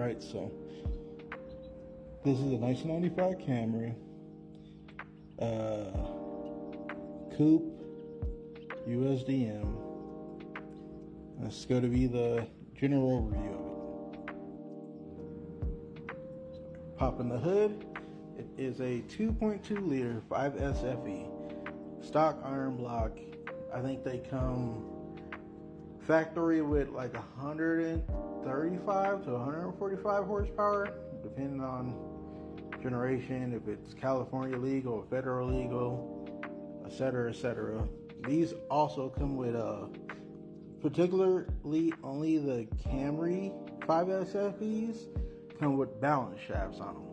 right? So this is a 1995 Camry, coupe, USDM. That's going to be the general review of it. Popping the hood, it is a 2.2 liter 5SFE stock iron block. I think they come factory with like 135 to 145 horsepower, depending on generation, if it's California legal or federal legal, etc., etc. These also come with particularly only the Camry 5SFEs come with balance shafts on them.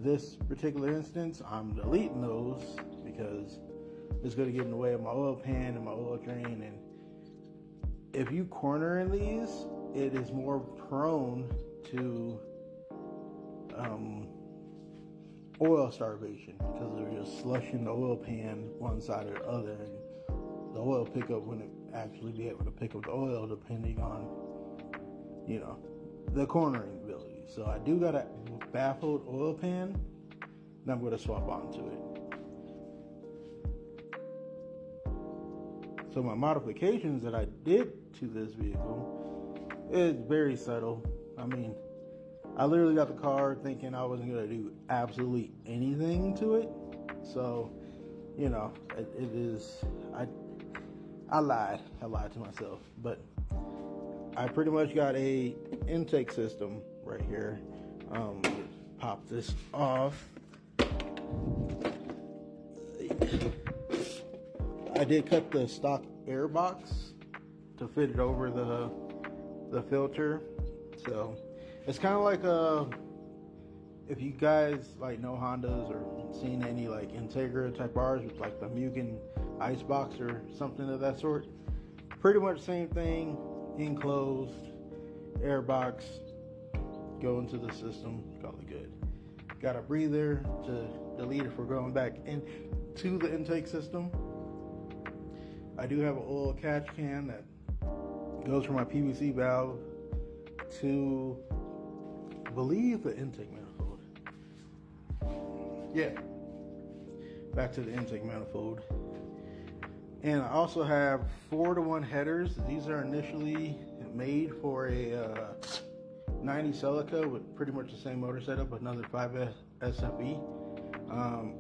This particular instance, I'm deleting those because it's going to get in the way of my oil pan and my oil drain. And if you corner in these, it is more prone to oil starvation because they're just slushing the oil pan one side or the other, and the oil pickup wouldn't actually be able to pick up the oil depending on, the cornering ability. So I do got a baffled oil pan and I'm going to swap onto it. So my modifications that I did to this vehicle is very subtle. I mean, I literally got the car thinking I wasn't going to do absolutely anything to it. So, it is, I lied to myself, but I pretty much got a intake system right here. Pop this off. I did cut the stock air box to fit it over the filter. So it's kind of like if you guys know Hondas or seen any Integra type R's with the Mugen ice box or something of that sort. Pretty much same thing, enclosed air box, go into the system, call it good. Got a breather to delete it for going back into the intake system. I do have an oil catch can that goes from my PVC valve to, I believe, the intake manifold. Yeah, back to the intake manifold. And I also have 4-to-1 headers. These are initially made for a 90 Celica with pretty much the same motor setup, another 5 SFE.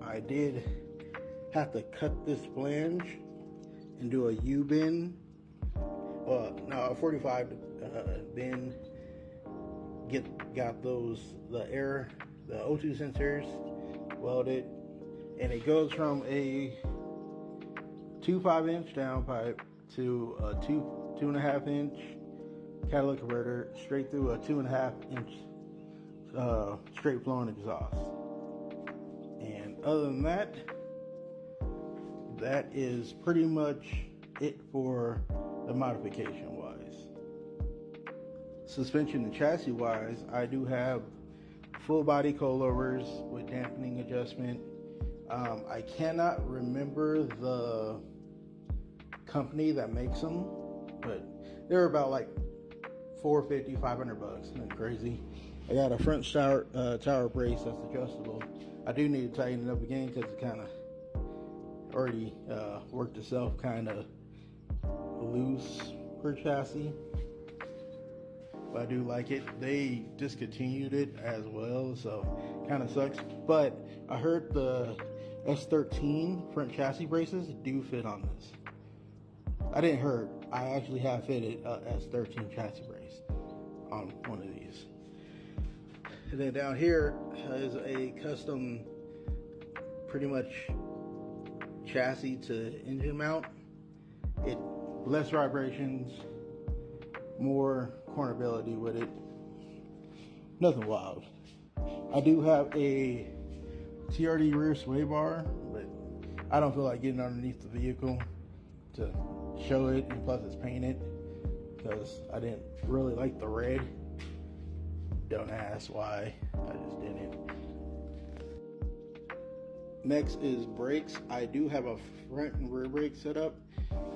I did have to cut this flange and do a U-bend, a 45 bend. Got the O2 sensors welded, and it goes from a 2 5-inch downpipe to a 2.5 inch catalytic converter straight through a 2.5 inch straight flowing exhaust. And other than that, that is pretty much it for the modification wise. Suspension and chassis wise, I do have full body coilovers with dampening adjustment. I cannot remember the company that makes them, but they're about $450, $500. Nothing crazy. I got a front tower brace that's adjustable. I do need to tighten it up again because it kind of already worked itself kind of loose per chassis. But I do like it. They discontinued it as well, so kind of sucks. But I heard the S13 front chassis braces do fit on this. I didn't heard. I actually have fitted a S13 chassis brace on one of these. And then down here is a custom, pretty much chassis to engine mount. It less vibrations, more cornerability with it. Nothing wild. I do have a TRD rear sway bar, but I don't feel like getting underneath the vehicle to show it, and plus it's painted because I didn't really like the red. Don't ask why, I just didn't. Next is brakes. I do have a front and rear brake set up.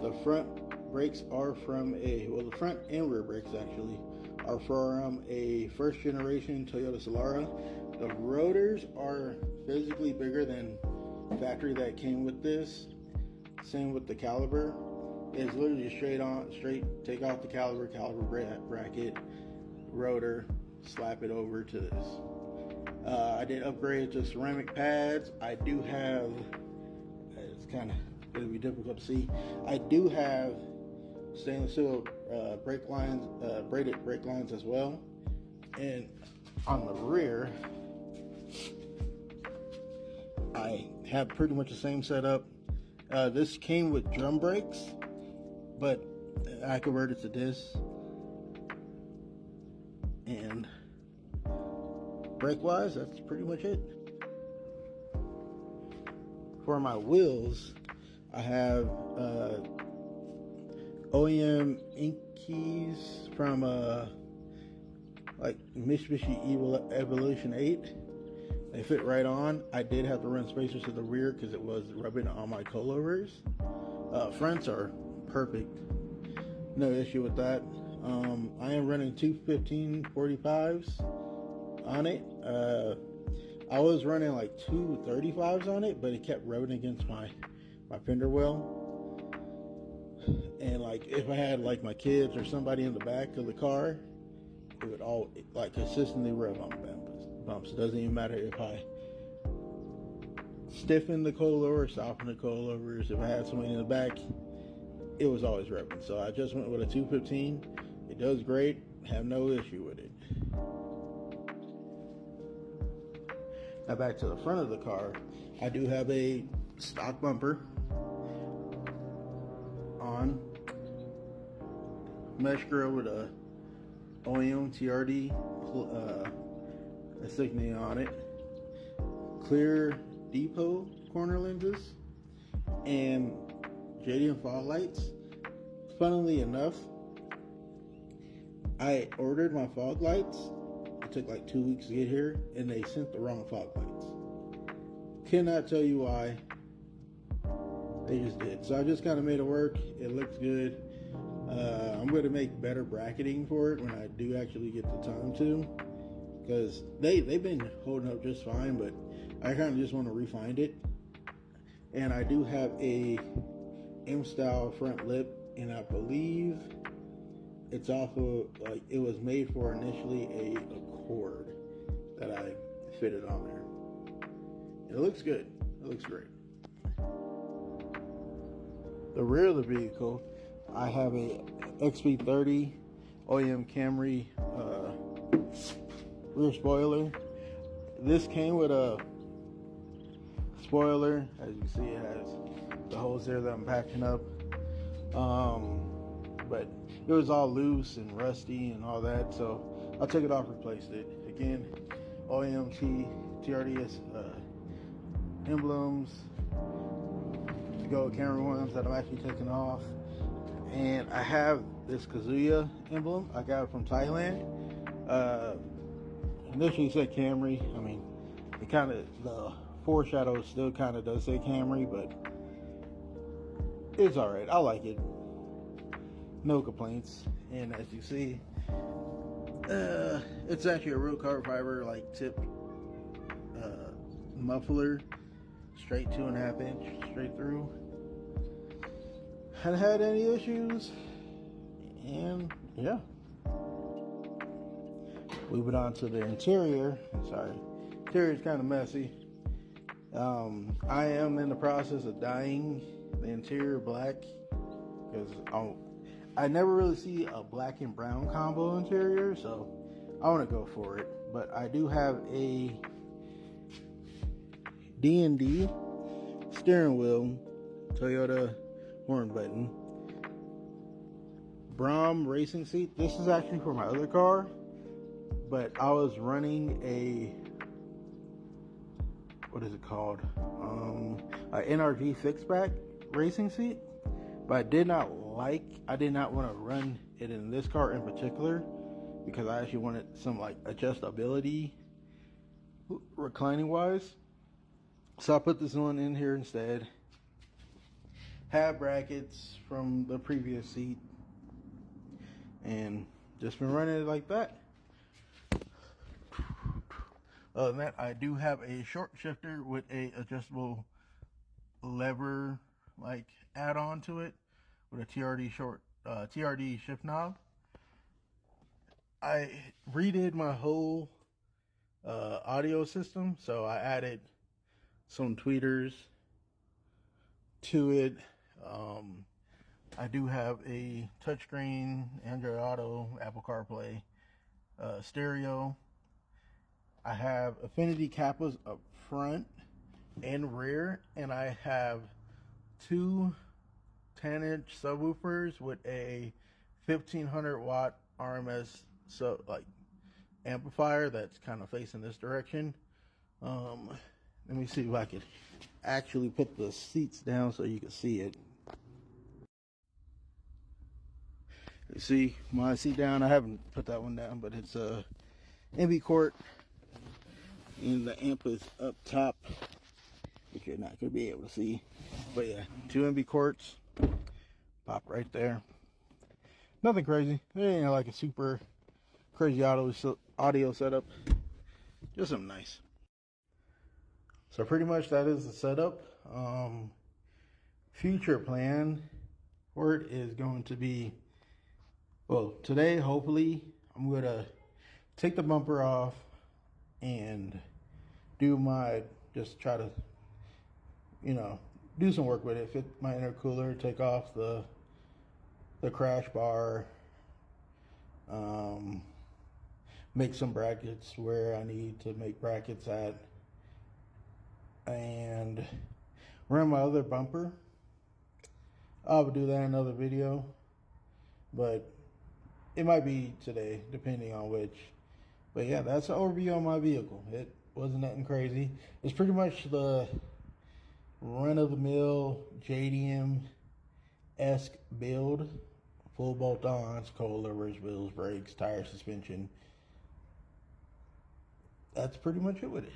The front brakes are from the front and rear brakes actually are from a first generation Toyota Solara. The rotors are physically bigger than factory that came with this. Same with the caliper. It's literally straight, take off the caliper bracket, rotor, slap it over to this. I did upgrade to ceramic pads. I do have, it's kind of going to be difficult to see, I do have stainless steel brake lines, braided brake lines as well. And on the rear, I have pretty much the same setup. This came with drum brakes, but I converted to this. And brake wise, that's pretty much it. For my wheels, I have OEM Inkies from like Mitsubishi Evolution 8. They fit right on. I did have to run spacers to the rear because it was rubbing on my coilovers. Fronts are perfect, no issue with that. I am running two 1545s on it. I was running like two 35s on it, but it kept rubbing against my fender well. And like if I had like my kids or somebody in the back of the car, it would all like consistently rub on bumps. It doesn't even matter if I stiffen the coilover, soften the coilovers. If I had somebody in the back, it was always rubbing. So I just went with a 215. It does great. Have no issue with it. Now back to the front of the car, I do have a stock bumper on, mesh grill with a OEM TRD insignia on it, clear depot corner lenses, and JDM fog lights. Funnily enough, I ordered my fog lights. It took like 2 weeks to get here, and they sent the wrong fog lights. Cannot tell you why. They just did. So I just kind of made it work. It looks good. I'm going to make better bracketing for it when I do actually get the time to, because they've been holding up just fine, but I kind of just want to refine it. And I do have a M style front lip, and I believe it's off of, like, it was made for initially a Accord that I fitted on there. It looks good. It looks great. The rear of the vehicle, I have a XP30 OEM Camry rear spoiler. This came with a spoiler. As you see, it has the holes there that I'm patching up. But it was all loose and rusty and all that, so I took it off, replaced it. Again, OEM TRDS emblems, to go Camry ones that I'm actually taking off. And I have this Kazuya emblem I got it from Thailand. Initially said Camry. I mean, it kind of, the foreshadow still kind of does say Camry, but it's alright. I like it. No complaints. And as you see, it's actually a real carbon fiber like tip muffler, straight 2.5 inch straight through. Hadn't had any issues, and yeah. Moving on to the interior. Sorry, interior is kind of messy. I am in the process of dyeing the interior black because I never really see a black and brown combo interior, so I want to go for it. But I do have a D&D steering wheel, Toyota horn button, Brom racing seat. This is actually for my other car, but I was running a, what is it called? A NRG fixed back racing seat, but I did not want to run it in this car in particular because I actually wanted some like adjustability reclining wise. So I put this one in here instead. Have brackets from the previous seat, and just been running it like that. Other than that, I do have a short shifter with a adjustable lever like add-on to it with a TRD shift knob. I redid my whole audio system, so I added some tweeters to it. I do have a touchscreen, Android Auto, Apple CarPlay, stereo. I have affinity kappas up front and rear, and I have two 10-inch subwoofers with a 1500 watt RMS amplifier that's kind of facing this direction. Let me see if I could actually put the seats down so you can see it. You see my seat down? I haven't put that one down, but it's a MB Court, and the amp is up top, which you're not going to be able to see. But yeah, 2 MB Courts, pop right there. Nothing crazy. It ain't like a super crazy audio setup. Just something nice. So pretty much that is the setup. Future plan for it is going to be, well, today hopefully I'm going to take the bumper off and just try to, do some work with it. Fit my intercooler, take off the crash bar, make some brackets where I need to make brackets at, and run my other bumper. I'll do that in another video, but it might be today, depending on which. But yeah, that's an overview on my vehicle. It wasn't nothing crazy. It's pretty much the run-of-the-mill JDM-esque build. Full bolt-ons, coilovers, wheels, brakes, tire suspension. That's pretty much it with it.